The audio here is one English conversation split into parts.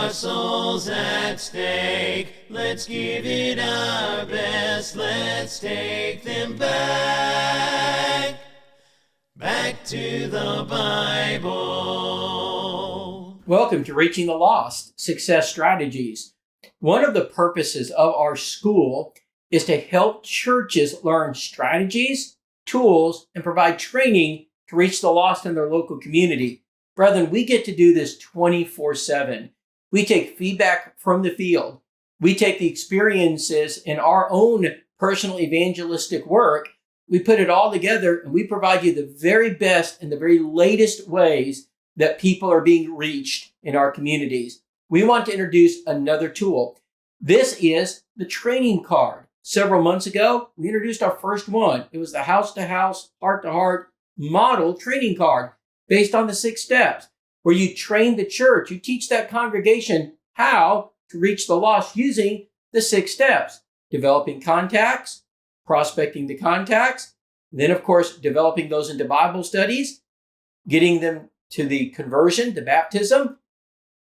our souls at stake. Let's give it our best. Let's take them back to the Bible. Welcome to Reaching the Lost, Success Strategies. One of the purposes of our school is to help churches learn strategies, tools, and provide training to reach the lost in their local community. Brethren, we get to do this 24/7. We take feedback from the field. We take the experiences in our own personal evangelistic work. We put it all together and we provide you the very best and the very latest ways that people are being reached in our communities. We want to introduce another tool. This is the training card. Several months ago, we introduced our first one. It was the house-to-house, heart-to-heart model training card based on the 6 steps, where you train the church, you teach that congregation how to reach the lost using the 6 steps: developing contacts, prospecting the contacts, then of course developing those into Bible studies, getting them to the conversion, the baptism,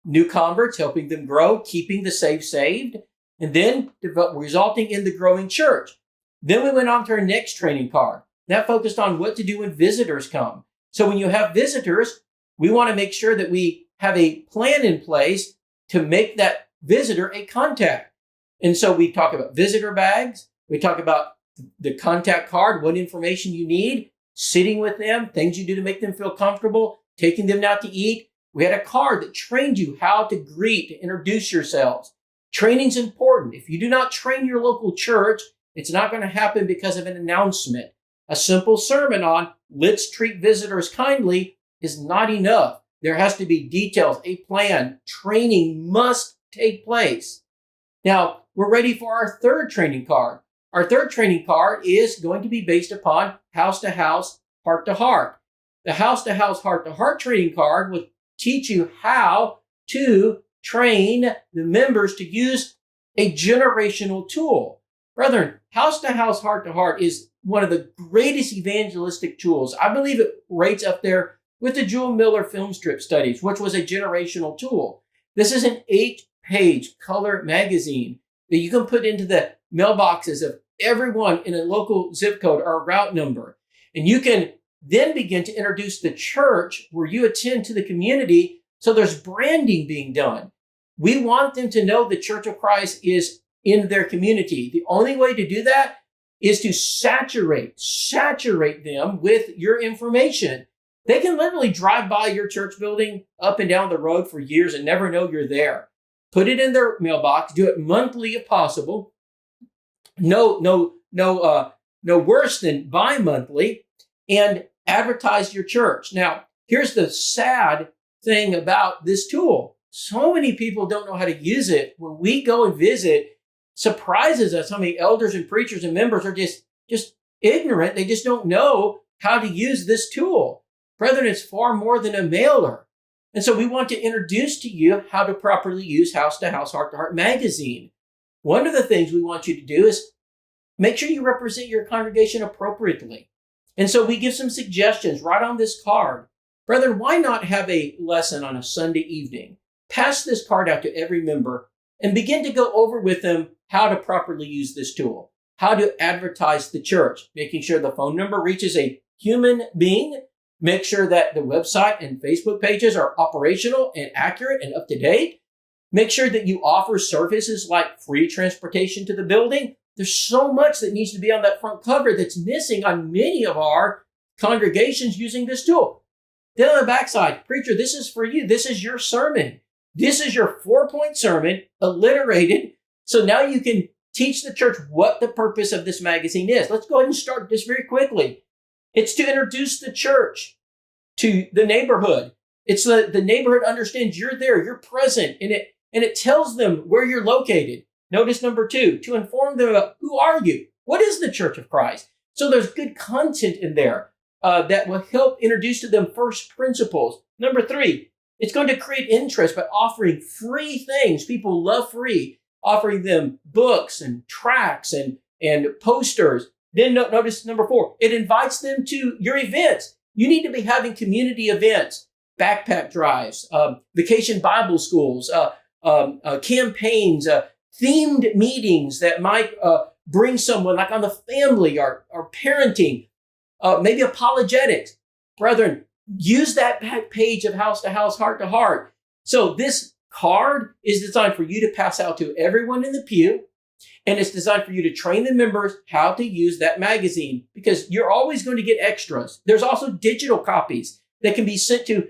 new converts, helping them grow, keeping the saved, and then resulting in the growing church. Then we went on to our next training card. That focused on what to do when visitors come. So when you have visitors, we want to make sure that we have a plan in place to make that visitor a contact. And so we talk about visitor bags. We talk about the contact card, what information you need, sitting with them, things you do to make them feel comfortable, taking them out to eat. We had a card that trained you how to greet, to introduce yourselves. Training's important. If you do not train your local church, it's not going to happen because of an announcement. A simple sermon on let's treat visitors kindly is not enough. There has to be details, a plan. Training must take place. Now, we're ready for our third training card. Our third training card is going to be based upon house-to-house, heart-to-heart. The house-to-house, heart-to-heart training card will teach you how to train the members to use a generational tool. Brethren, house-to-house, heart-to-heart is one of the greatest evangelistic tools. I believe it rates up there with the Jewel Miller film strip studies, which was a generational tool. This is an 8-page color magazine that you can put into the mailboxes of everyone in a local zip code or route number. And you can then begin to introduce the church where you attend to the community. So there's branding being done. We want them to know the Church of Christ is in their community. The only way to do that is to saturate them with your information. They can literally drive by your church building up and down the road for years and never know you're there. Put it in their mailbox. Do it monthly if possible. No worse than bi-monthly, and advertise your church. Now, here's the sad thing about this tool. So many people don't know how to use it. When we go and visit, surprises us how many elders and preachers and members are just ignorant. They just don't know how to use this tool. Brethren, it's far more than a mailer. And so we want to introduce to you how to properly use House-to-House, Heart-to-Heart magazine. One of the things we want you to do is make sure you represent your congregation appropriately. And so we give some suggestions right on this card. Brethren, why not have a lesson on a Sunday evening? Pass this card out to every member and begin to go over with them how to properly use this tool, how to advertise the church, making sure the phone number reaches a human being, make sure that the website and Facebook pages are operational and accurate and up to date. Make sure that you offer services like free transportation to the building. There's so much that needs to be on that front cover that's missing on many of our congregations using this tool. Then on the backside, preacher, this is for you. This is your sermon. This is your 4-point sermon, alliterated. So now you can teach the church what the purpose of this magazine is. Let's go ahead and start this very quickly. It's to introduce the church to the neighborhood. It's the neighborhood understands you're there, you're present, and it tells them where you're located. Notice number 2, to inform them about who are you? What is the Church of Christ? So there's good content in there that will help introduce to them first principles. Number 3, it's going to create interest by offering free things. People love free, offering them books and tracts and posters. Then notice number 4, it invites them to your events. You need to be having community events, backpack drives, vacation Bible schools, campaigns, themed meetings that might bring someone like on the family or parenting, maybe apologetics. Brethren, use that back page of House to House, Heart to Heart. So this card is designed for you to pass out to everyone in the pew, and it's designed for you to train the members how to use that magazine, because you're always going to get extras. There's also digital copies that can be sent to,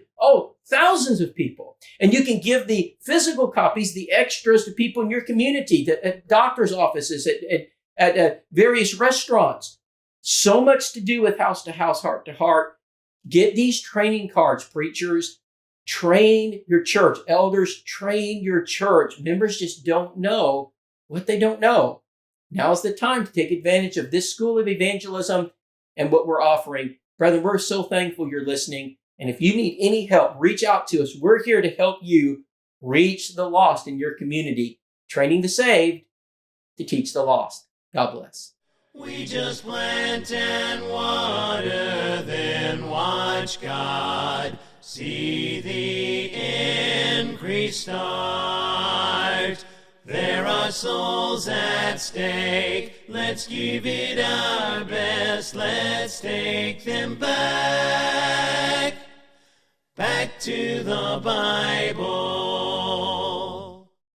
thousands of people. And you can give the physical copies, the extras, to people in your community, at doctor's offices, at various restaurants. So much to do with House to House, Heart to Heart. Get these training cards, preachers. Train your church. Elders, train your church. Members just don't know what they don't know. Now's the time to take advantage of this school of evangelism and what we're offering. Brethren, we're so thankful you're listening. And if you need any help, reach out to us. We're here to help you reach the lost in your community, training the saved to teach the lost. God bless. We just plant and water, then watch God see the increase start. There are souls at stake. Let's give it our best. Let's take them back to the Bible.